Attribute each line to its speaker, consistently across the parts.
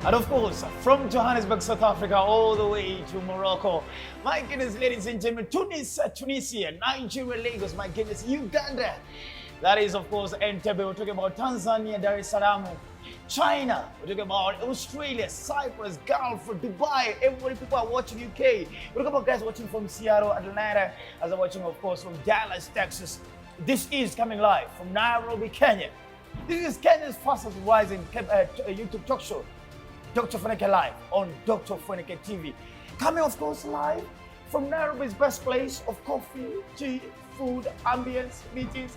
Speaker 1: And of course, from Johannesburg, South Africa, all the way to Morocco. My goodness, ladies and gentlemen, Tunisia, Nigeria, Lagos, my goodness, Uganda. That is, of course, Entebbe. We're talking about Tanzania, Dar es Salaam, China. We're talking about Australia, Cyprus, Gulf, Dubai. Everybody, people are watching UK. We're talking about guys watching from Seattle, Atlanta, as I'm watching, of course, from Dallas, Texas. This is coming live from Nairobi, Kenya. This is Kenya's fastest rising YouTube talk show. Dr. Ofweneke Live on Dr. Ofweneke TV. Coming, of course, live from Nairobi's best place of coffee, tea, food, ambience, meetings.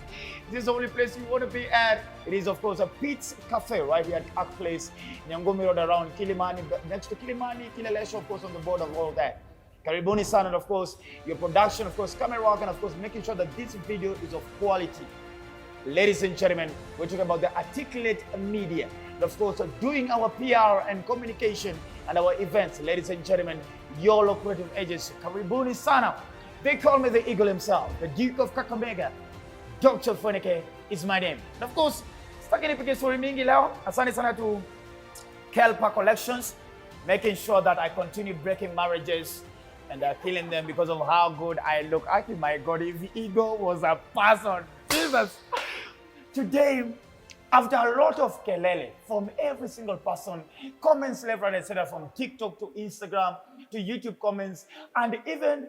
Speaker 1: This is the only place you want to be at. It is, of course, a Pete's Cafe right here at Ark Place, Nyangumi Road around Kilimani, next to Kilimani, Kilelesho, of course, on the border of all of that. Karibuni San, and of course, your production, of course, camera work, and of course, making sure that this video is of quality. Ladies and gentlemen, we're talking about the articulate media. And of course, doing our PR and communication and our events. Ladies and gentlemen, YOLO Creative Agency. Karibuni Sana. They call me the Eagle himself, the Duke of Kakamega. Dr. Ofweneke is my name. And of course, sitaki nipige story mingi leo. Asante sana to Kelpa Collections, making sure that I continue breaking marriages and killing them because of how good I look. Actually, my God, if the Eagle was a person, Jesus. Today, after a lot of kelele from every single person, comments left, right, etc., from TikTok to Instagram to YouTube comments, and even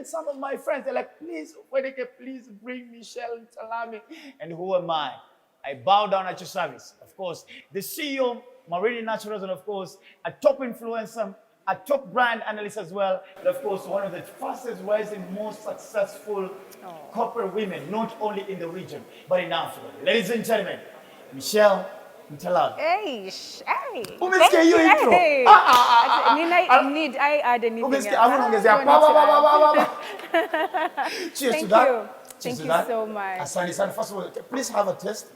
Speaker 1: some of my friends, they're like, please, Ofweneke, please bring Michelle Ntalami. And who am I? I bow down at your service. Of course, the CEO, Marine Naturals, and of course, a top influencer, a top brand analyst as well, and of course, one of the fastest rising, most successful corporate women, not only in the region, but in Africa. Ladies and gentlemen, Michelle Ntalami.
Speaker 2: Hey.
Speaker 1: Umesikia hiyo intro?
Speaker 2: Need I add anything
Speaker 1: Umesikia?
Speaker 2: else?
Speaker 1: Cheers to
Speaker 2: Thank
Speaker 1: that.
Speaker 2: you.
Speaker 1: Cheers
Speaker 2: Thank
Speaker 1: to
Speaker 2: you
Speaker 1: that.
Speaker 2: so much.
Speaker 1: Asante sana. First of all, please have a taste.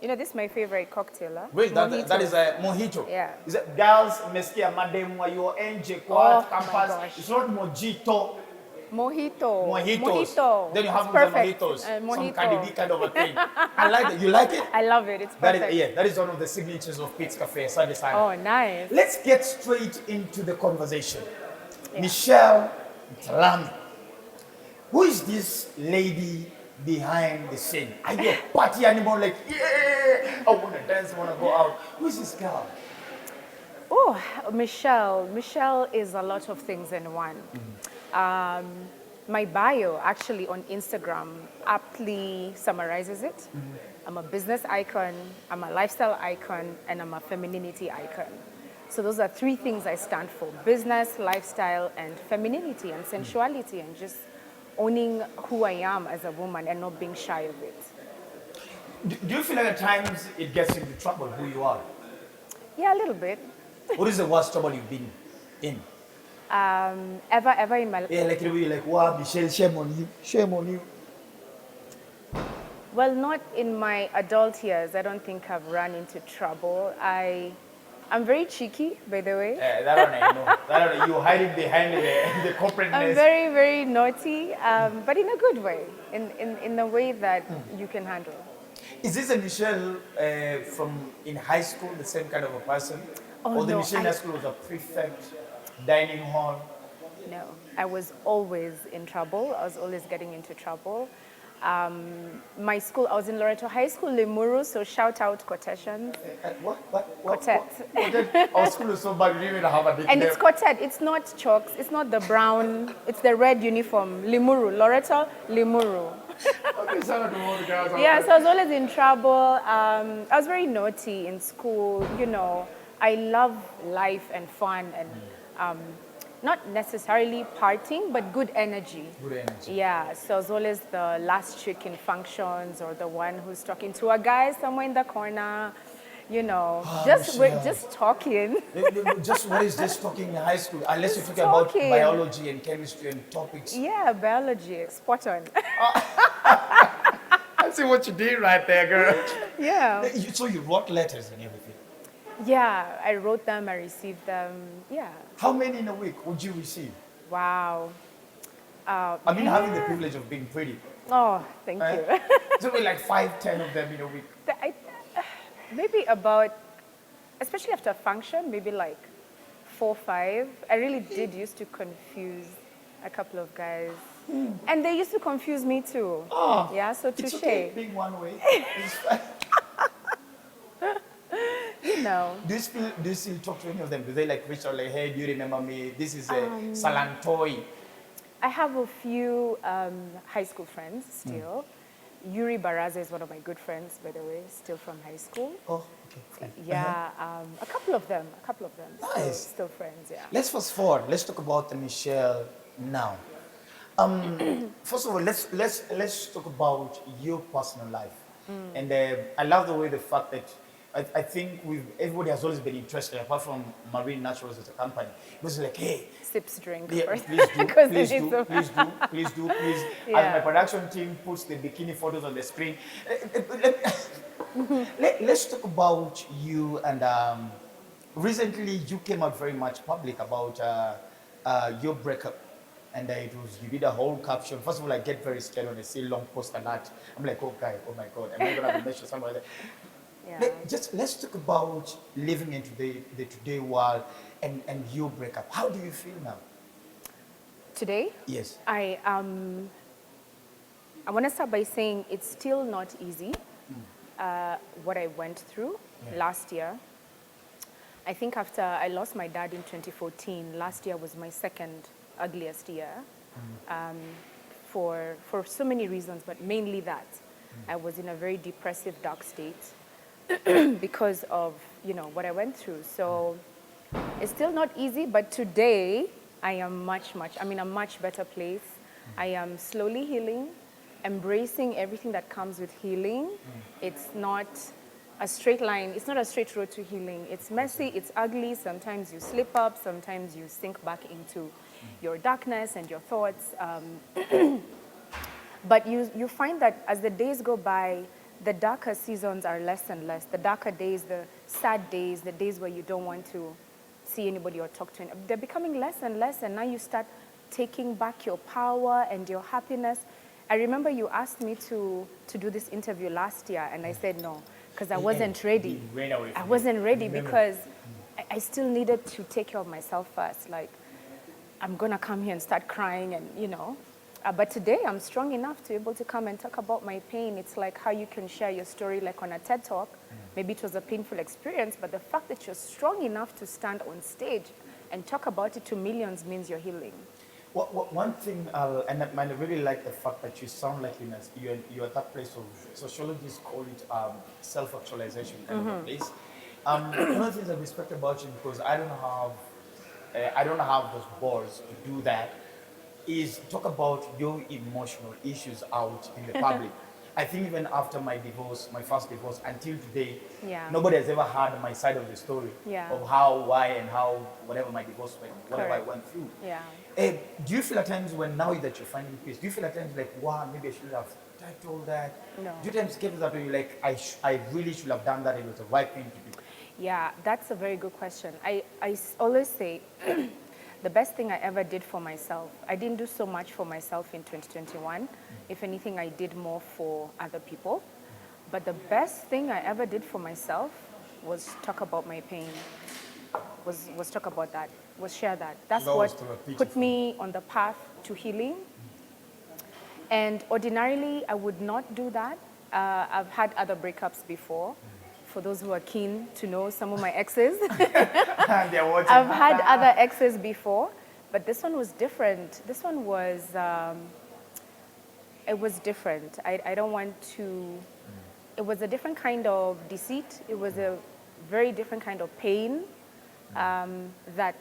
Speaker 2: You know, this is my favorite cocktail. Huh?
Speaker 1: Wait, that is a mojito.
Speaker 2: Yeah.
Speaker 1: Is it girls? Umesikia madem wa your NJ
Speaker 2: Oh,
Speaker 1: campus?
Speaker 2: my gosh.
Speaker 1: It's not mojito.
Speaker 2: Mojito.
Speaker 1: Then you have the
Speaker 2: perfect.
Speaker 1: mojitos. Some
Speaker 2: Mojito.
Speaker 1: Cardi B kind of a thing. I like it. You like it?
Speaker 2: I love it. It's
Speaker 1: That
Speaker 2: perfect.
Speaker 1: is, that is one of the signatures of Pete's Cafe. Sunday Sunday.
Speaker 2: Oh, nice.
Speaker 1: Let's get straight into the conversation.
Speaker 2: Yeah.
Speaker 1: Michelle Ntalami. Who is this lady behind the scene? Are you a party animal like, yeah, I want to dance, I want to go out? Who is this girl?
Speaker 2: Oh, Michelle. Michelle is a lot of things in one. My bio actually on Instagram aptly summarizes it. I'm a business icon, I'm a lifestyle icon, and I'm a femininity icon. So those are three things I stand for: business, lifestyle, and femininity and sensuality, and just owning who I am as a woman and not being shy of it.
Speaker 1: Do you feel like at times it gets into trouble who you are?
Speaker 2: Yeah, a little bit.
Speaker 1: What is the worst trouble you've been in?
Speaker 2: Ever in my life.
Speaker 1: Yeah, like you're like, wow, Michelle, shame on you, shame on you.
Speaker 2: Well, not in my adult years. I don't think I've run into trouble. I'm very cheeky, by the way.
Speaker 1: That one I know. That one, you hiding behind the corporateness.
Speaker 2: I'm very, very naughty, but in a good way, in a way that you can handle.
Speaker 1: Is this a Michelle from in high school, the same kind of a person?
Speaker 2: Oh,
Speaker 1: or the
Speaker 2: no,
Speaker 1: Michelle in high school was a prefect, dining hall?
Speaker 2: No, I was always in trouble. I was always getting into trouble. My school, I was in Loreto High School, Limuru, so shout out Quotations.
Speaker 1: What?
Speaker 2: Quartet.
Speaker 1: Our school is so bad, we didn't even have a nickname.
Speaker 2: And it's quartet, it's not chalks, it's not the brown, it's the red uniform, Limuru, Loreto, Limuru.
Speaker 1: Okay, shout out to all the girls out
Speaker 2: Yeah,
Speaker 1: there.
Speaker 2: so I was always in trouble. I was very naughty in school, you know. I love life and fun and not necessarily partying, but good energy.
Speaker 1: Good energy.
Speaker 2: Yeah, so I was always the last chick in functions or the one who's talking to a guy somewhere in the corner, you know, just talking.
Speaker 1: Just what is just talking in high school? Unless you're
Speaker 2: Just
Speaker 1: talking about
Speaker 2: talking.
Speaker 1: biology and chemistry and topics.
Speaker 2: Yeah, biology, spot on.
Speaker 1: I see what you did right there, girl.
Speaker 2: Yeah.
Speaker 1: So you wrote letters and everything.
Speaker 2: Yeah, I wrote them, I received them, yeah.
Speaker 1: How many in a week would you receive?
Speaker 2: Wow.
Speaker 1: I mean, having the privilege of being pretty.
Speaker 2: Oh, thank you.
Speaker 1: So like 5, 10 of them in a week.
Speaker 2: Maybe about especially after a function, maybe like 4, 5, I really did used to confuse a couple of guys. And they used to confuse me too.
Speaker 1: Oh,
Speaker 2: Yeah, so
Speaker 1: it's
Speaker 2: touche.
Speaker 1: okay being one way. It's fine.
Speaker 2: You know.
Speaker 1: Do you still talk to any of them? Do they like reach out like, hey, do you remember me? This is a Salantoi.
Speaker 2: I have a few high school friends still. Yuri Baraza is one of my good friends, by the way, still from high school.
Speaker 1: Oh, okay, fine.
Speaker 2: Yeah, a couple of them.
Speaker 1: Nice.
Speaker 2: Still friends, yeah.
Speaker 1: Let's fast forward. Let's talk about Michelle now. First of all, let's talk about your personal life. And I love the fact that I think everybody has always been interested, apart from Marine Naturals as a company. It was like, hey,
Speaker 2: Sips drink
Speaker 1: yeah,
Speaker 2: first.
Speaker 1: please do,
Speaker 2: Because
Speaker 1: please
Speaker 2: it
Speaker 1: do,
Speaker 2: is so-
Speaker 1: please do, please do, please.
Speaker 2: Yeah.
Speaker 1: As my production team puts the bikini photos on the screen, let's talk about you. And recently, you came out very much public about your breakup. And you did a whole caption. First of all, I get very scared when I see long post alert. I'm like, oh, guy, oh my God, am I going to mention somebody like that?
Speaker 2: Yeah.
Speaker 1: Let's talk about living into the today world and your breakup. How do you feel now?
Speaker 2: Today,
Speaker 1: Yes.
Speaker 2: I want to start by saying it's still not easy. What I went through last year. I think after I lost my dad in 2014, last year was my second ugliest year, for so many reasons, but mainly that I was in a very depressive, dark state because of what I went through. So it's still not easy, but today I am I'm in a much better place. I am slowly healing, embracing everything that comes with healing. It's not a straight line. It's not a straight road to healing. It's messy, it's ugly. Sometimes you slip up, sometimes you sink back into your darkness and your thoughts. But you find that as the days go by, the darker seasons are less and less. The darker days, the sad days, the days where you don't want to see anybody or talk to anybody, they're becoming less and less, and now you start taking back your power and your happiness. I remember you asked me to do this interview last year, and I said no, because I wasn't ready. I wasn't ready because I still needed to take care of myself first. Like, I'm gonna come here and start crying and but today I'm strong enough to be able to come and talk about my pain. It's like how you can share your story like on a TED Talk. Maybe it was a painful experience, but the fact that you're strong enough to stand on stage and talk about it to millions means you're healing.
Speaker 1: One thing, and I really like the fact that you sound like you're at that place of, sociologists call it self-actualization kind of a place. One of the things I respect about you, because I don't have those balls to do that, is talk about your emotional issues out in the public. I think even after my divorce, my first divorce, until today, nobody has ever heard my side of the story of how, why, and how, whatever my divorce went, whatever I went through.
Speaker 2: Yeah.
Speaker 1: Do you feel at times now that you're finding peace, do you feel at times like, wow, maybe I should have told that?
Speaker 2: No.
Speaker 1: Do you times get that when you're like, I really should have done that, it was the right thing to do?
Speaker 2: Yeah, that's a very good question. I always say the best thing I ever did for myself, I didn't do so much for myself in 2021. If anything, I did more for other people. But the best thing I ever did for myself was talk about my pain, was talk about that, was share that. That's what put me on the path to healing. And ordinarily, I would not do that. I've had other breakups before. For those who are keen to know some of my exes, I've had other exes before, but this one was different. This one was, it was different. I don't want to, it was a different kind of deceit. It was a very different kind of pain that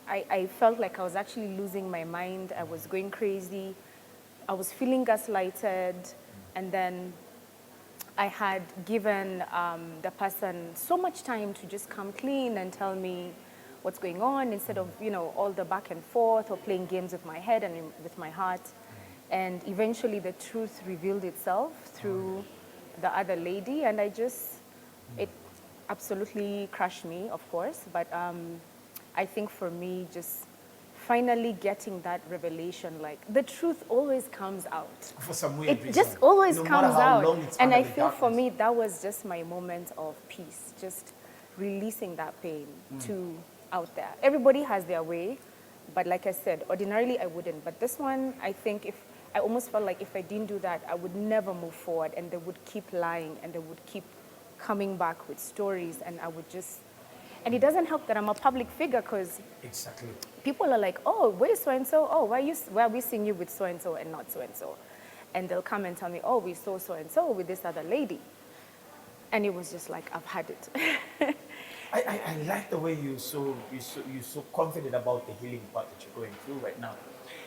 Speaker 2: I felt like I was actually losing my mind. I was going crazy. I was feeling gaslighted, and then I had given the person so much time to just come clean and tell me what's going on instead of, all the back and forth or playing games with my head and with my heart. And eventually the truth revealed itself through the other lady, and it absolutely crushed me, of course. But I think for me, just finally getting that revelation, like the truth always comes out.
Speaker 1: For some weird reason.
Speaker 2: It just always
Speaker 1: no
Speaker 2: comes
Speaker 1: matter how
Speaker 2: out.
Speaker 1: long it's
Speaker 2: And
Speaker 1: under
Speaker 2: I
Speaker 1: the
Speaker 2: feel for
Speaker 1: darkness.
Speaker 2: me, that was just my moment of peace. Just releasing that pain to out there. Everybody has their way, but like I said, ordinarily I wouldn't. But this one, I think I almost felt like if I didn't do that, I would never move forward, and they would keep lying, and they would keep coming back with stories, and I would just, and it doesn't help that I'm a public figure, because
Speaker 1: Exactly.
Speaker 2: people are like, oh, where's so-and-so? Oh, why are we seeing you with so-and-so and not so-and-so? And they'll come and tell me, oh, we saw so-and-so with this other lady. And it was just like, I've had it.
Speaker 1: I like the way you're so confident about the healing part that you're going through right now.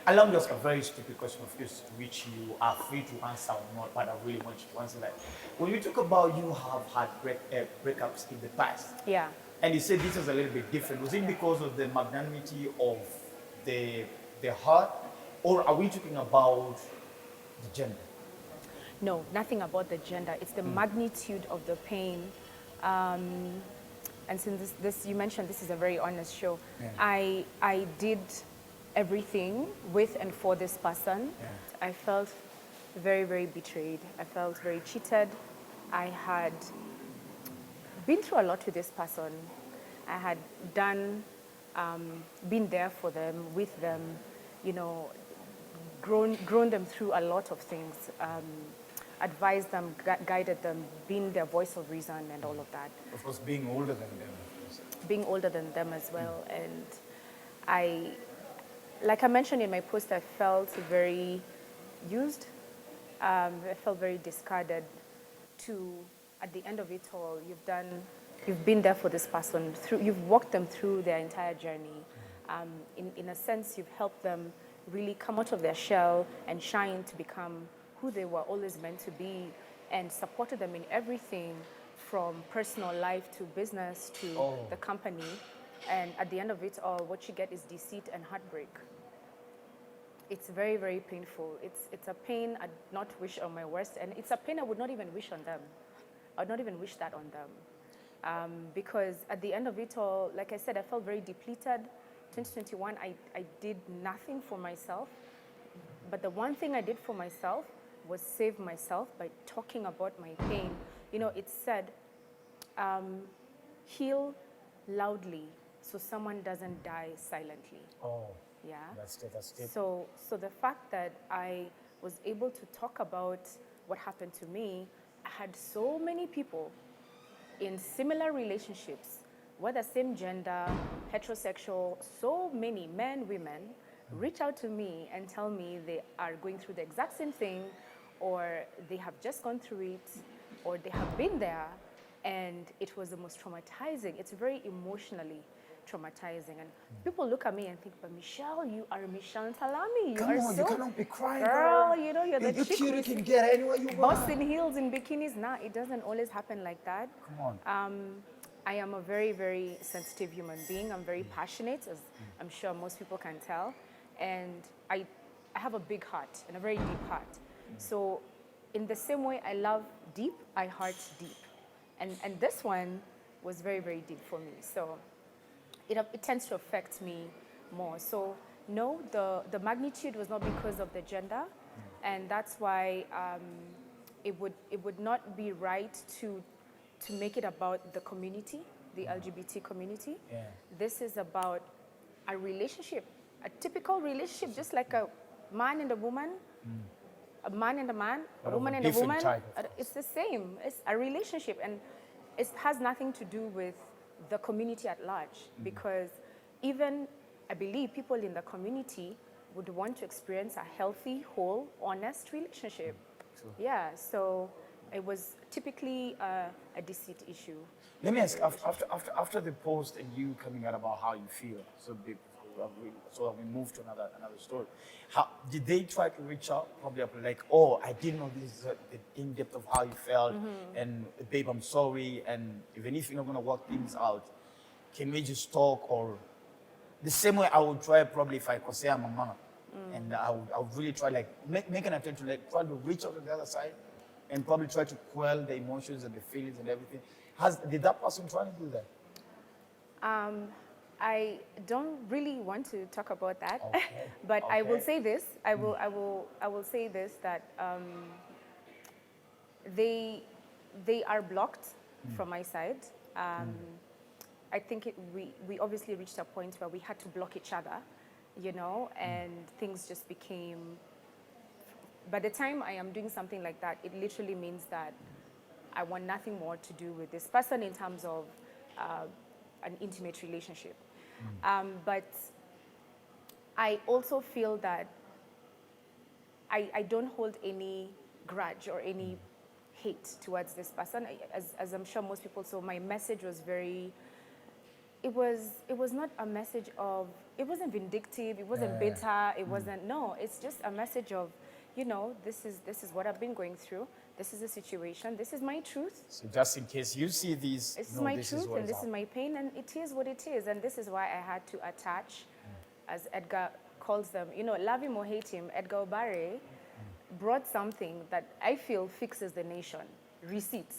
Speaker 1: Allow me to ask a very stupid question of yours, which you are free to answer or not, but I really want you to answer that. When you talk about you have had breakups in the past,
Speaker 2: Yeah.
Speaker 1: and you said this was a little bit different, was it because of the magnanimity of the heart, or are we talking about the gender?
Speaker 2: No, nothing about the gender. It's the magnitude of the pain. And since this you mentioned this is a very honest show,
Speaker 1: Yeah.
Speaker 2: I did everything with and for this person.
Speaker 1: Yeah.
Speaker 2: I felt very, very betrayed. I felt very cheated. I had been through a lot with this person. I had been there for them, with them, you know, grown them through a lot of things, advised them, guided them, been their voice of reason and all of that.
Speaker 1: Of course, being older than them.
Speaker 2: Being older than them as well. And like I mentioned in my post, I felt very used. I felt very discarded. At the end of it all, you've been there for this person, you've walked them through their entire journey. In a sense, you've helped them really come out of their shell and shine to become who they were always meant to be, and supported them in everything from personal life to business to the company. And at the end of it all, what you get is deceit and heartbreak. It's very, very painful. It's a pain I'd not wish on my worst, and it's a pain I would not even wish on them. I would not even wish that on them. Because at the end of it all, like I said, I felt very depleted. 2021, I did nothing for myself. But the one thing I did for myself was save myself by talking about my pain. You know, it's said, heal loudly so someone doesn't die silently.
Speaker 1: Oh,
Speaker 2: yeah.
Speaker 1: That's it.
Speaker 2: So the fact that I was able to talk about what happened to me, I had so many people in similar relationships, whether same gender, heterosexual, so many men, women, reach out to me and tell me they are going through the exact same thing, or they have just gone through it, or they have been there, and it was the most traumatizing. It's very emotionally traumatizing. And people look at me and think, but Michelle, you are Michelle Ntalami.
Speaker 1: You cannot be crying,
Speaker 2: girl. You know, you're the
Speaker 1: you
Speaker 2: chick
Speaker 1: cute, you
Speaker 2: with
Speaker 1: can get anywhere you want.
Speaker 2: bust in heels in bikinis. Nah, it doesn't always happen like that.
Speaker 1: Come on.
Speaker 2: I am a very, very sensitive human being. I'm very passionate, as I'm sure most people can tell. And I have a big heart and a very deep heart. So in the same way I love deep, I heart deep. And this one was very, very deep for me. So it tends to affect me more. So no, the magnitude was not because of the gender. And that's why it would not be right to make it about the community, the LGBT community.
Speaker 1: Yeah.
Speaker 2: This is about a relationship, a typical relationship, just like a man and a woman, a man and a man,
Speaker 1: But
Speaker 2: a
Speaker 1: of
Speaker 2: woman
Speaker 1: a
Speaker 2: and a
Speaker 1: different
Speaker 2: woman.
Speaker 1: type, of
Speaker 2: It's the same. It's a relationship, and it has nothing to do with the community at large, because even, I believe, people in the community would want to experience a healthy, whole, honest relationship.
Speaker 1: True.
Speaker 2: Yeah, so it was typically a deceit issue.
Speaker 1: Let me ask, after the post and you coming out about how you feel, so we move to another story. How did they try to reach out? Probably like, oh, I didn't know this is the in depth of how you felt, and babe, I'm sorry, and even if you're not gonna work things out, can we just talk? Or the same way I would try probably if I could say I'm a mama, and I would really try like make an attempt to like try to reach out to the other side, and probably try to quell the emotions and the feelings and everything. Did that person try to do that?
Speaker 2: I don't really want to talk about that,
Speaker 1: Okay.
Speaker 2: but I will
Speaker 1: Okay.
Speaker 2: say this. I will say this, that they are blocked from my side. I think we obviously reached a point where we had to block each other, you know, and things just became. By the time I am doing something like that, it literally means that I want nothing more to do with this person in terms of an intimate relationship. But I also feel that I don't hold any grudge or any hate towards this person. As I'm sure most people saw, my message was very, it was not a message of, it wasn't vindictive, it wasn't bitter, it wasn't, no, it's just a message of, you know, this is what I've been going through, this is the situation, this is my truth.
Speaker 1: So just in case you see these,
Speaker 2: This is my truth and this is my pain, and it is what it is, and this is why I had to attach, as Edgar calls them, you know, love him or hate him, Edgar Obare brought something that I feel fixes the nation, receipts.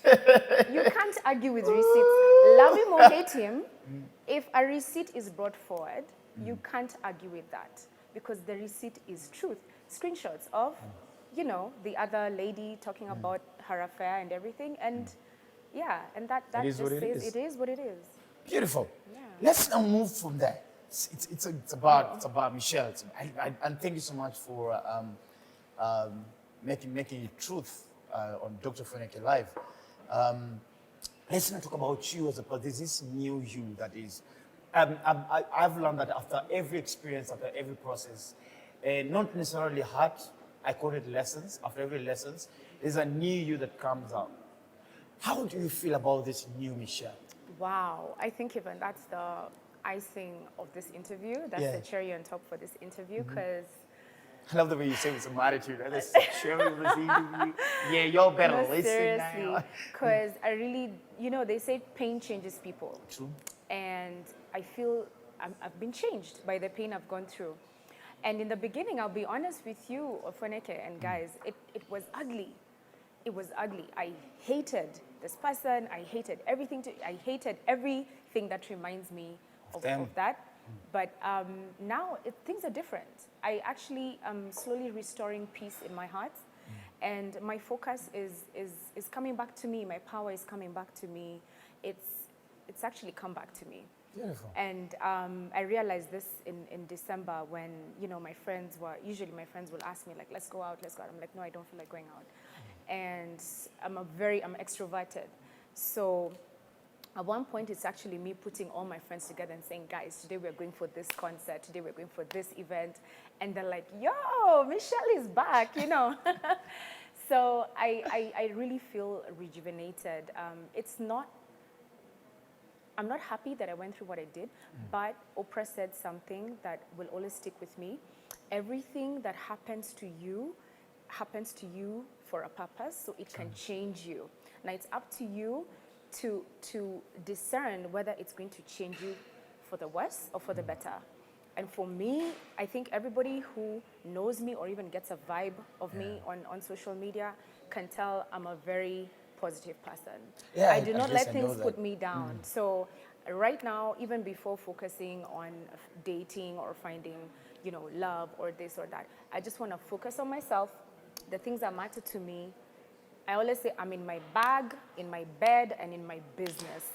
Speaker 2: You can't argue with receipts. Love him or hate him, if a receipt is brought forward, you can't argue with that because the receipt is truth. Screenshots of, you know, the other lady talking about her affair and everything, and yeah, and that just says it is what it is.
Speaker 1: Beautiful.
Speaker 2: Yeah.
Speaker 1: Let's now move from there. It's about Michelle. And thank you so much for making it truth on Dr. Ofweneke Live. Let's not talk about you as a person. There's this new you that is. I've learned that after every experience, after every process, not necessarily hard, I call it lessons. After every lessons, there's a new you that comes out. How do you feel about this new Michelle?
Speaker 2: Wow, I think even that's the icing of this interview. That's the cherry on top for this interview, because
Speaker 1: I love the way you say it with some attitude. That's the cherry of this interview. Yeah, you're better.
Speaker 2: No,
Speaker 1: Listen
Speaker 2: seriously,
Speaker 1: now.
Speaker 2: because I really, you know, they say pain changes people.
Speaker 1: True.
Speaker 2: And I feel I've been changed by the pain I've gone through. And in the beginning, I'll be honest with you, Ofweneke and guys, it was ugly. It was ugly. I hated this person. I hated everything. I hated everything that reminds me of that. But now things are different. I actually am slowly restoring peace in my heart. And my focus is coming back to me. My power is coming back to me. It's actually come back to me.
Speaker 1: Beautiful.
Speaker 2: And I realized this in December when, you know, usually my friends will ask me, like, let's go out. I'm like, no, I don't feel like going out. And I'm extroverted. So at one point, it's actually me putting all my friends together and saying, guys, today we're going for this concert. Today we're going for this event. And they're like, yo, Michelle is back, you know. So I really feel rejuvenated. I'm not happy that I went through what I did, but Oprah said something that will always stick with me. Everything that happens to you for a purpose, so it can change you. Now it's up to you to discern whether it's going to change you for the worse or for the better. And for me, I think everybody who knows me or even gets a vibe of me on social media can tell I'm a very positive person.
Speaker 1: Yeah,
Speaker 2: I do not let things
Speaker 1: that.
Speaker 2: put me down. So right now, even before focusing on dating or finding, you know, love or this or that, I just want to focus on myself, the things that matter to me. I always say I'm in my bag, in my bed, and in my business.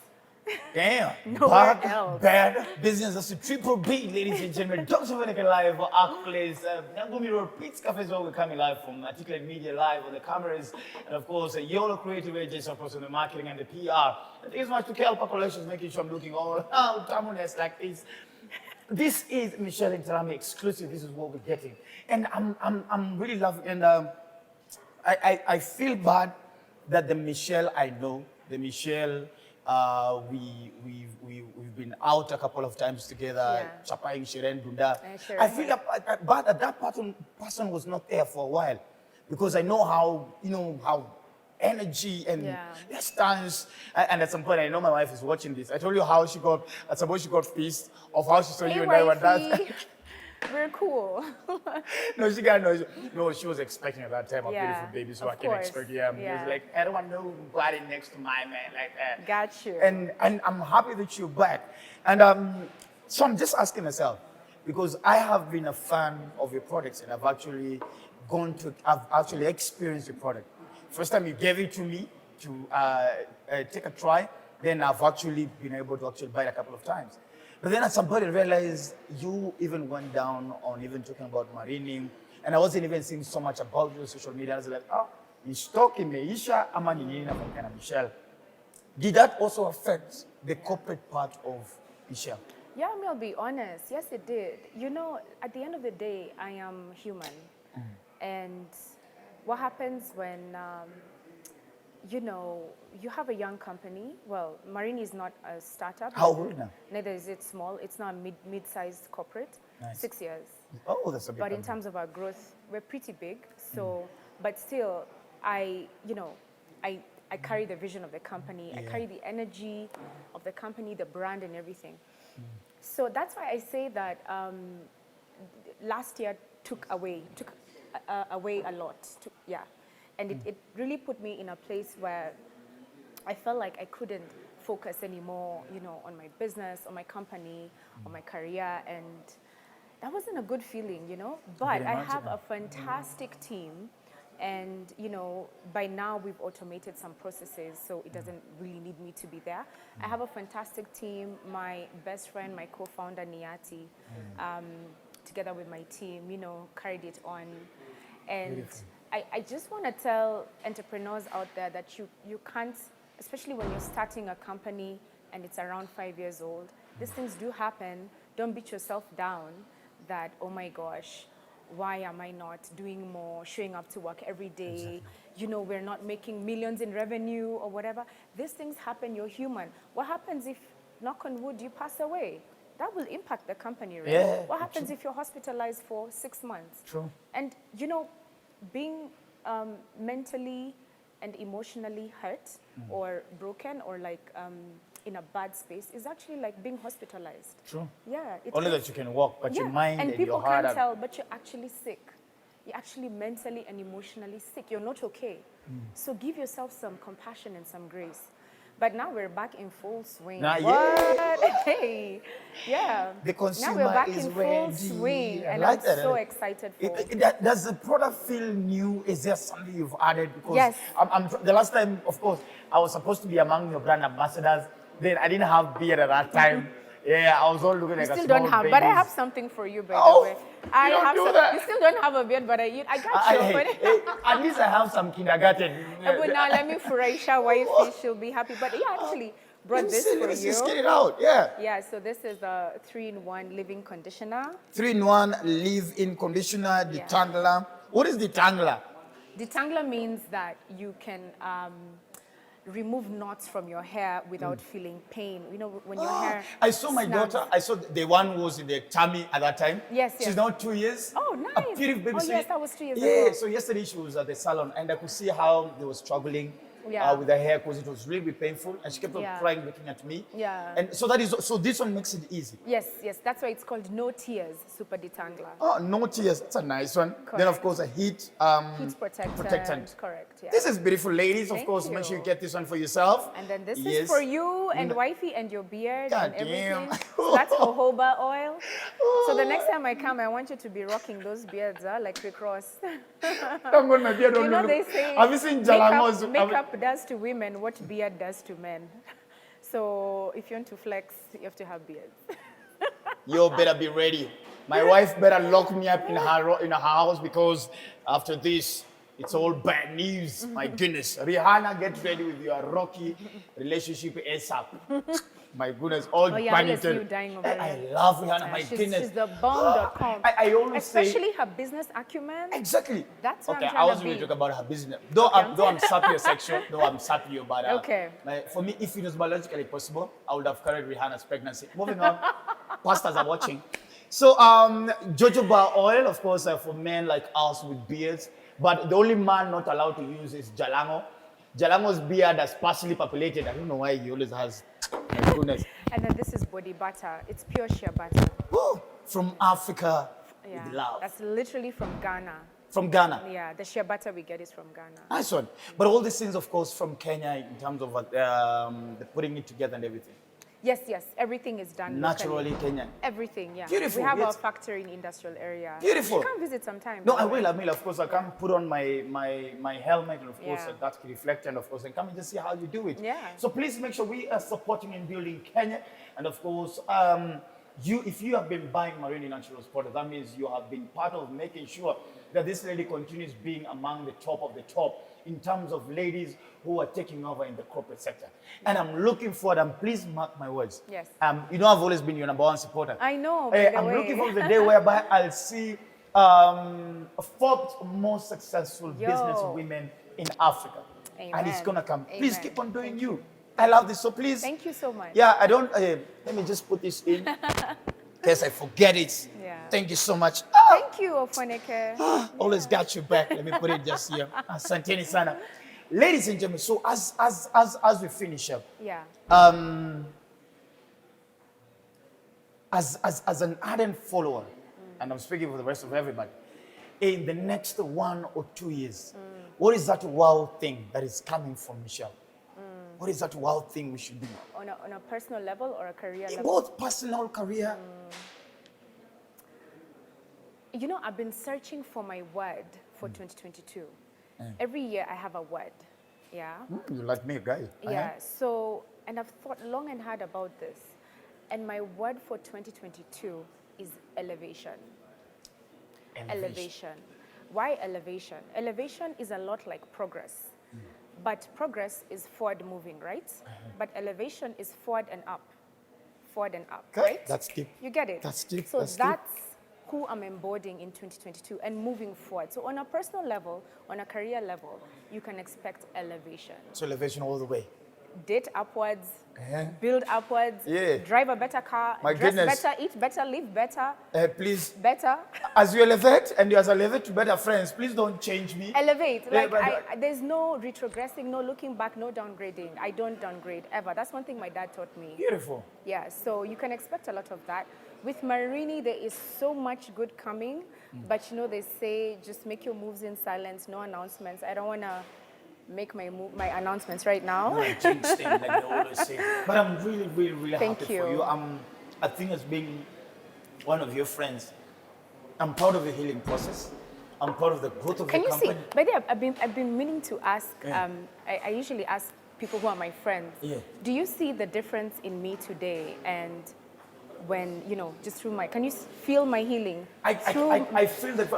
Speaker 1: Damn.
Speaker 2: Nowhere else.
Speaker 1: Bad business. That's a triple B, ladies and gentlemen. Dr. Ofweneke Live for our place. Nyangumi Road Pizza Cafe as well. We're coming live from Articulate Media Live on the cameras. And of course, YOLO Creative Agency, of course, on the marketing and the PR. And thanks so much to Kelpa Collections, making sure I'm looking all out, harmonious like this. This is Michelle and Ntalami exclusive. This is what we're getting. And I'm really loving, and I feel bad that the Michelle I know, the Michelle, we've been out a couple of times together, Chapaing Shiren Dunda. I feel bad that that person was not there for a while, because I know how energy and stance. And at some point, I know my wife is watching this. I told you how at some point she got pissed of how she saw you and I were dancing.
Speaker 2: We're cool.
Speaker 1: No, she got no. No, she was expecting at that time a beautiful baby, so I can
Speaker 2: course.
Speaker 1: expect. Yeah, It was like, I don't want nobody next to my man like that.
Speaker 2: Got you.
Speaker 1: And I'm happy that you're back. And so I'm just asking myself, because I have been a fan of your products, and I've actually experienced your product. First time you gave it to me to take a try, Then I've actually been able to actually buy it a couple of times. But then at some point I realized you even went down on even talking about marining, and I wasn't even seeing so much about your social media. I was like, oh, ni stock imeisha ama ni nini inafanyika na Michelle. Did that also affect the corporate part of Michelle?
Speaker 2: Yeah, I mean, I'll be honest. Yes, it did. You know, at the end of the day, I am human. And what happens when, you know, you have a young company? Well, Marini is not a startup.
Speaker 1: How old now?
Speaker 2: Neither is it small. It's not a mid-sized corporate.
Speaker 1: Nice.
Speaker 2: 6 years.
Speaker 1: Oh, that's a big
Speaker 2: But in
Speaker 1: company.
Speaker 2: terms of our growth, we're pretty big. So, but still, I carry the vision of the company. I carry the energy of the company, the brand, and everything. So that's why I say that last year took away a lot. And it really put me in a place where I felt like I couldn't focus anymore, you know, on my business, on my company, on my career, and that wasn't a good feeling, you know. But I have a fantastic team, and you know, by now we've automated some processes, so it doesn't really need me to be there. I have a fantastic team. My best friend, my co-founder Niati, together with my team, you know, carried it on. And I just want to tell entrepreneurs out there that you can't, especially when you're starting a company and it's around 5 years old, these things do happen. Don't beat yourself down that, oh my gosh, why am I not doing more, showing up to work every day? Exactly. You know, we're not making millions in revenue or whatever. These things happen, you're human. What happens if, knock on wood, you pass away? That will impact the company, right?
Speaker 1: Yeah,
Speaker 2: what happens if you're hospitalized for 6 months?
Speaker 1: True.
Speaker 2: And, you know, being mentally and emotionally hurt or broken or like in a bad space is actually like being hospitalized.
Speaker 1: True.
Speaker 2: Yeah.
Speaker 1: Only that you can walk, but your mind and
Speaker 2: people
Speaker 1: your heart
Speaker 2: can't tell, but you're actually sick. You're actually mentally and emotionally sick. You're not okay. So give yourself some compassion and some grace. But now we're back in full swing.
Speaker 1: Now,
Speaker 2: Hey, yeah.
Speaker 1: The consumer
Speaker 2: now we're back
Speaker 1: is
Speaker 2: in
Speaker 1: ready.
Speaker 2: full swing, and
Speaker 1: like
Speaker 2: I'm so excited for it.
Speaker 1: Does the product feel new? Is there something you've added? Because
Speaker 2: Yes.
Speaker 1: the last time, of course, I was supposed to be among your brand ambassadors. Then I didn't have beard at that time. Yeah, I was all looking like a
Speaker 2: still
Speaker 1: small
Speaker 2: don't have,
Speaker 1: babies.
Speaker 2: but I have something for you, by
Speaker 1: Oh,
Speaker 2: the way.
Speaker 1: you don't do that.
Speaker 2: You still don't have a beard, but I got you.
Speaker 1: At least I have some kindergarten.
Speaker 2: But now let me Furaisha wifey, she'll be happy. But yeah, actually brought this for
Speaker 1: Let's
Speaker 2: you.
Speaker 1: just get it out, yeah.
Speaker 2: Yeah, so this is a 3-in-1 living conditioner.
Speaker 1: 3-in-1 leave-in conditioner, detangler. What is detangler?
Speaker 2: Detangler means that you can remove knots from your hair without feeling pain. You know, when your hair
Speaker 1: I saw my
Speaker 2: snaps.
Speaker 1: daughter. I saw the one who was in the tummy at that time.
Speaker 2: Yes,
Speaker 1: She's
Speaker 2: yes.
Speaker 1: now 2 years.
Speaker 2: Oh, nice.
Speaker 1: A beautiful baby.
Speaker 2: Oh,
Speaker 1: So
Speaker 2: yes, that was 2 years
Speaker 1: yeah,
Speaker 2: ago.
Speaker 1: so yesterday she was at the salon and I could see how they were struggling
Speaker 2: Yeah.
Speaker 1: with her hair because it was really painful and she kept on
Speaker 2: Yeah.
Speaker 1: crying, looking at me.
Speaker 2: Yeah.
Speaker 1: And so so this one makes it easy.
Speaker 2: Yes, yes, that's why it's called No Tears Super Detangler.
Speaker 1: Oh, no tears. That's a nice one. Then of course a heat
Speaker 2: Heat protectant.
Speaker 1: protectant.
Speaker 2: Correct, yeah.
Speaker 1: This is beautiful, ladies. Of
Speaker 2: Thank
Speaker 1: course, make
Speaker 2: you.
Speaker 1: sure you get this one for yourself.
Speaker 2: And then this
Speaker 1: Yes.
Speaker 2: is for you and wifey and your beard
Speaker 1: God
Speaker 2: and everything.
Speaker 1: damn.
Speaker 2: So that's jojoba oil. So the next time I come, I want you to be rocking those beards, like Rick Ross.
Speaker 1: Don't go on my beard.
Speaker 2: You know they say
Speaker 1: Have you seen Jalamos?
Speaker 2: makeup does to women what beard does to men. So if you want to flex, you have to have beards.
Speaker 1: You better be ready. My wife better lock me up in her house because after this, it's all bad news. My goodness. Rihanna, get ready with your rocky relationship ASAP. My goodness, all
Speaker 2: yeah,
Speaker 1: panicked.
Speaker 2: unless you dying over
Speaker 1: I
Speaker 2: it.
Speaker 1: love Rihanna, my
Speaker 2: She's
Speaker 1: goodness.
Speaker 2: the bomb.com.
Speaker 1: I always
Speaker 2: Especially
Speaker 1: say,
Speaker 2: her business acumen.
Speaker 1: exactly.
Speaker 2: That's what
Speaker 1: okay,
Speaker 2: I'm trying
Speaker 1: I wasn't
Speaker 2: to
Speaker 1: going
Speaker 2: be.
Speaker 1: to talk about her business. Though I'm sapiosexual, though I'm sapio, but
Speaker 2: Okay.
Speaker 1: for me, if it was biologically possible, I would have carried Rihanna's pregnancy. Moving on, pastors are watching. So jojoba oil, of course, for men like us with beards, but the only man not allowed to use is Jalango. Jalango's beard is partially populated. I don't know why he always has. My goodness.
Speaker 2: And then this is body butter. It's pure shea butter.
Speaker 1: Woo! From Africa
Speaker 2: Yeah.
Speaker 1: with love.
Speaker 2: That's literally from Ghana.
Speaker 1: From Ghana.
Speaker 2: Yeah, the shea butter we get is from Ghana.
Speaker 1: Nice one. But all these things, of course, from Kenya in terms of the putting it together and everything.
Speaker 2: Yes, yes. Everything is done
Speaker 1: Naturally
Speaker 2: locally.
Speaker 1: Kenyan.
Speaker 2: Everything, yeah.
Speaker 1: Beautiful,
Speaker 2: We have
Speaker 1: yes.
Speaker 2: our factory in industrial area.
Speaker 1: Beautiful.
Speaker 2: You can visit sometime.
Speaker 1: No,
Speaker 2: by
Speaker 1: I
Speaker 2: the way.
Speaker 1: will. I will. Of course, I can put on my helmet and of course
Speaker 2: Yeah.
Speaker 1: that reflector and of course and come and just see how you do it.
Speaker 2: Yeah.
Speaker 1: So please make sure we are supporting and building Kenya, and of course, if you have been buying marine naturals products, that means you have been part of making sure that this lady continues being among the top of the top in terms of ladies who are taking over in the corporate sector. And I'm looking forward, and please mark my words.
Speaker 2: Yes.
Speaker 1: You know I've always been your #1 supporter.
Speaker 2: I know, by the
Speaker 1: I'm
Speaker 2: way.
Speaker 1: looking forward to the day whereby I'll see fourth most successful business women in Africa. And it's
Speaker 2: Amen.
Speaker 1: gonna come. Please
Speaker 2: Amen.
Speaker 1: keep on doing
Speaker 2: Thank
Speaker 1: you. I love this, so please.
Speaker 2: Thank you so much.
Speaker 1: Yeah, I don't, let me just put this in, in case I forget it.
Speaker 2: Yeah.
Speaker 1: Thank you so much.
Speaker 2: Thank you, Ofweneke.
Speaker 1: Always got you back. Let me put it just here. Asanteni sana. Ladies and gentlemen, so as we finish up,
Speaker 2: Yeah.
Speaker 1: as an ardent follower, and I'm speaking for the rest of everybody, in the next 1 or 2 years, what is that wow thing that is coming from Michelle? What is that wow thing we should do?
Speaker 2: On a personal level or a career
Speaker 1: In
Speaker 2: level?
Speaker 1: both personal career.
Speaker 2: You know, I've been searching for my word for 2022. Every year I have a word. Yeah.
Speaker 1: You like me, guy.
Speaker 2: Yeah. So, and I've thought long and hard about this. And my word for 2022 is elevation. Elevation. Why elevation? Elevation is a lot like progress. But progress is forward moving, right? But elevation is forward and up. Forward and up,
Speaker 1: Okay,
Speaker 2: right?
Speaker 1: that's deep.
Speaker 2: You get it?
Speaker 1: That's deep,
Speaker 2: So
Speaker 1: that's
Speaker 2: that's who I'm embodying in 2022 and moving forward. So on a personal level, on a career level, you can expect elevation.
Speaker 1: So elevation all the way.
Speaker 2: Date upwards, build upwards,
Speaker 1: Yeah.
Speaker 2: drive a better car,
Speaker 1: My
Speaker 2: dress
Speaker 1: goodness.
Speaker 2: better, eat better, live better,
Speaker 1: Please,
Speaker 2: better.
Speaker 1: as you elevate and you as elevate to better friends, please don't change me.
Speaker 2: Elevate.
Speaker 1: Yeah,
Speaker 2: Like,
Speaker 1: but-
Speaker 2: there's no retrogressing, no looking back, no downgrading. I don't downgrade ever. That's one thing my dad taught me.
Speaker 1: Beautiful.
Speaker 2: Yeah, so you can expect a lot of that. With Marini, there is so much good coming, but you know, they say just make your moves in silence, no announcements. I don't want to make my announcements right now.
Speaker 1: Jinx thing, like they always say. But I'm really, really, really
Speaker 2: Thank
Speaker 1: happy
Speaker 2: you.
Speaker 1: for you. I think as being one of your friends, I'm proud of your healing process. I'm proud of the growth of
Speaker 2: Can
Speaker 1: your
Speaker 2: you see?
Speaker 1: company.
Speaker 2: By the way, I've been meaning to ask.
Speaker 1: Yeah.
Speaker 2: I usually ask people who are my friends.
Speaker 1: Yeah.
Speaker 2: Do you see the difference in me today and when just through my? Can you feel my healing?
Speaker 1: I feel that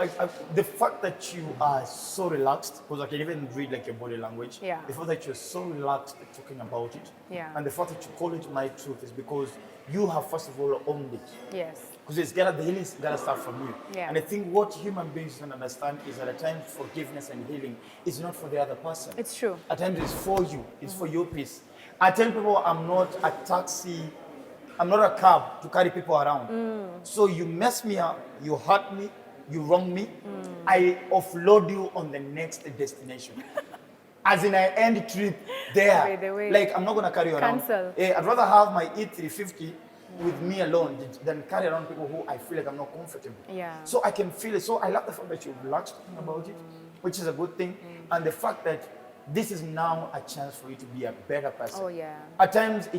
Speaker 1: the fact that you are so relaxed, because I can even read like your body language.
Speaker 2: Yeah.
Speaker 1: The fact that you're so relaxed talking about it.
Speaker 2: Yeah.
Speaker 1: And the fact that you call it my truth is because you have first of all owned it.
Speaker 2: Yes.
Speaker 1: Because the healing's gotta start from you.
Speaker 2: Yeah.
Speaker 1: And I think what human beings don't understand is that at times forgiveness and healing is not for the other person.
Speaker 2: It's true.
Speaker 1: At times it's for you. It's for your peace. I tell people I'm not a taxi. I'm not a cab to carry people around. So you mess me up, you hurt me, you wrong me, I offload you on the next destination. As in, I end trip there.
Speaker 2: By the way,
Speaker 1: like, I'm not gonna carry you around.
Speaker 2: cancel.
Speaker 1: I'd rather have my E350 with me alone than carry around people who I feel like I'm not comfortable.
Speaker 2: Yeah.
Speaker 1: So I can feel it. So I love the fact that you're relaxed talking about it, which is a good thing. And the fact that this is now a chance for you to be a better person.
Speaker 2: Oh yeah.
Speaker 1: At times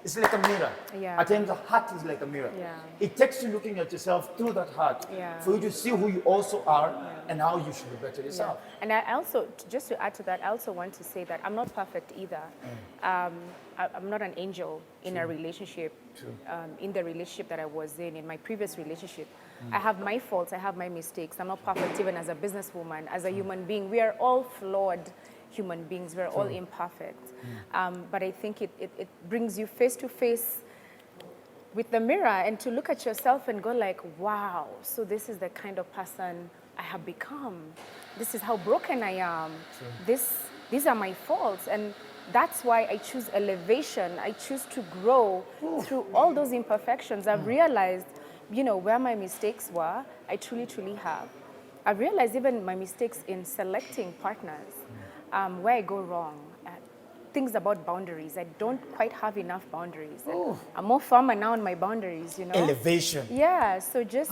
Speaker 1: it's like a mirror.
Speaker 2: Yeah.
Speaker 1: At times a heart is like a mirror.
Speaker 2: Yeah.
Speaker 1: It takes you looking at yourself through that heart
Speaker 2: Yeah.
Speaker 1: for you to see who you also are and how you should better yourself.
Speaker 2: And I also, just to add to that, I also want to say that I'm not perfect either. I'm not an angel in a relationship, in the relationship that I was in my previous relationship. I have my faults, I have my mistakes. I'm not perfect even as a businesswoman, as a human being. We are all flawed human beings. We're all imperfect. But I think it brings you face to face with the mirror and to look at yourself and go like, wow, so this is the kind of person I have become. This is how broken I am. These are my faults. And that's why I choose elevation. I choose to grow through all those imperfections. I've realized, where my mistakes were, I truly, truly have. I've realized even my mistakes in selecting partners, where I go wrong. Things about boundaries. I don't quite have enough boundaries. I'm more firmer now on my boundaries,
Speaker 1: Elevation.
Speaker 2: Yeah, so just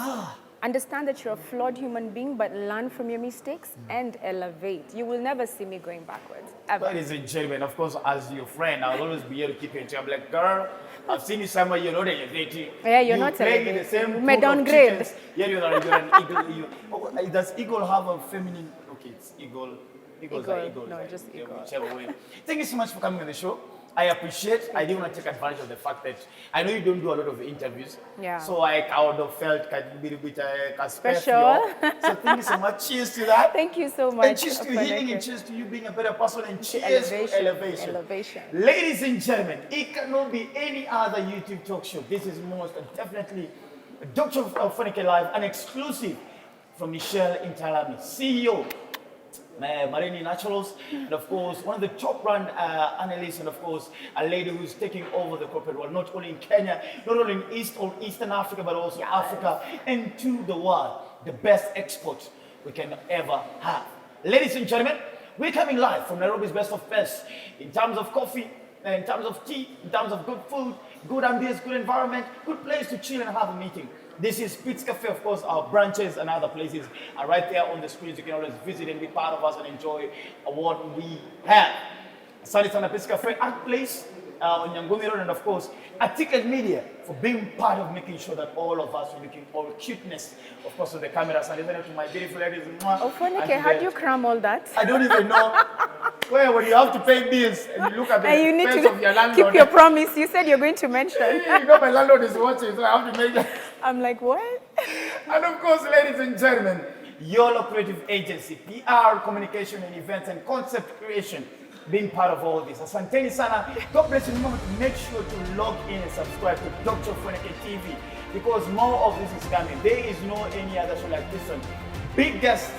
Speaker 2: understand that you're a flawed human being, but learn from your mistakes and elevate. You will never see me going backwards, ever.
Speaker 1: Ladies and gentlemen, of course, as your friend, I'll always be here to keep you in check. I'm like, girl, I've seen you somewhere, you're not elevating.
Speaker 2: Yeah, you're not
Speaker 1: playing in the
Speaker 2: elevating.
Speaker 1: same
Speaker 2: You may
Speaker 1: pool of
Speaker 2: downgrade.
Speaker 1: chickens. Yeah, you're an eagle. Does eagle have a feminine? Okay, it's eagle. Eagles are
Speaker 2: Eagle.
Speaker 1: eagles.
Speaker 2: No,
Speaker 1: right?
Speaker 2: just
Speaker 1: Yeah,
Speaker 2: eagle.
Speaker 1: whichever way. Thank you so much for coming on the show. I appreciate. I didn't want to take advantage of the fact that I know you don't do a lot of interviews.
Speaker 2: Yeah.
Speaker 1: So I would have felt a little bit
Speaker 2: Special.
Speaker 1: So thank you so much. Cheers to that.
Speaker 2: Thank you so much.
Speaker 1: And cheers to healing, and cheers to you being a better person, and cheers to elevation.
Speaker 2: Elevation.
Speaker 1: Ladies and gentlemen, it cannot be any other YouTube talk show. This is most definitely Dr. Ofweneke Live, an exclusive from Michelle Ntalami, CEO, Marine Naturals, and of course, one of the top brand analysts, and of course, a lady who's taking over the corporate world, not only in Kenya, not only in Eastern Africa, but also Africa, and to the world, the best export we can ever have. Ladies and gentlemen, we're coming live from Nairobi's best of best in terms of coffee, in terms of tea, in terms of good food, good ambience, good environment, good place to chill and have a meeting. This is Pitts Cafe, of course. Our branches and other places are right there on the screens. You can always visit and be part of us and enjoy what we have. Asante sana Pitts Cafe, Art Place on Nyangumi Road, and of course, Ticket Media for being part of making sure that all of us are looking all cuteness, of course, on the cameras. And to my beautiful ladies.
Speaker 2: Ofweneke, how do you cram all that?
Speaker 1: I don't even know. Well, when you have to pay bills and you look at the
Speaker 2: And you need
Speaker 1: face
Speaker 2: to
Speaker 1: of your landlord.
Speaker 2: keep your promise. You said you're going to mention.
Speaker 1: You know my landlord is watching, so I have to make that.
Speaker 2: I'm like, what?
Speaker 1: And of course, ladies and gentlemen, YOLO Creative Agency, PR, communication and events and concept creation, being part of all this. Asanteni sana. God bless you. Remember to make sure to log in and subscribe to Dr. Ofweneke TV, because more of this is coming. There is no any other show like this one. Big guests,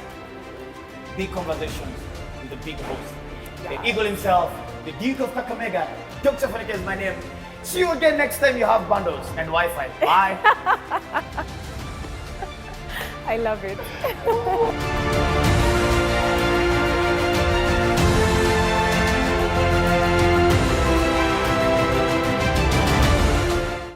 Speaker 1: big conversations with the big host. The eagle himself, the Duke of Kakamega. Dr. Ofweneke is my name. See you again next time you have bundles and Wi-Fi. Bye.
Speaker 2: I love it.